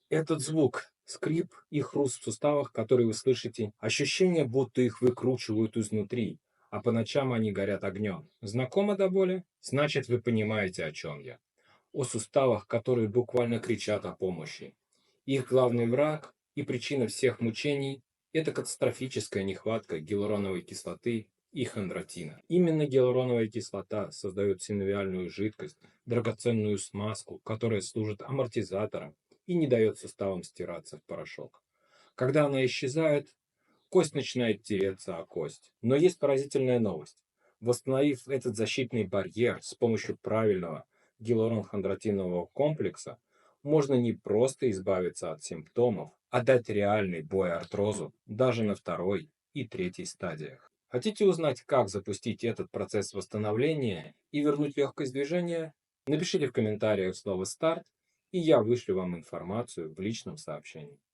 Этот звук, скрип и хруст в суставах, который вы слышите, ощущение, будто их выкручивают изнутри, а по ночам они горят огнем. Знакомо до боли? Значит, вы понимаете, о чем я. О суставах, которые буквально кричат о помощи. Их главный враг и причина всех мучений – это катастрофическая нехватка гиалуроновой кислоты и хондротина. Именно гиалуроновая кислота создает синовиальную жидкость, драгоценную смазку, которая служит амортизатором и не дает суставам стираться в порошок. Когда она исчезает, кость начинает тереться о кость. Но есть поразительная новость. Восстановив этот защитный барьер с помощью правильного гиалурон-хондротинового комплекса, можно не просто избавиться от симптомов, а дать реальный бой артрозу даже на второй и третьей стадиях. Хотите узнать, как запустить этот процесс восстановления и вернуть легкость движения? Напишите в комментариях слово «старт», и я вышлю вам информацию в личном сообщении.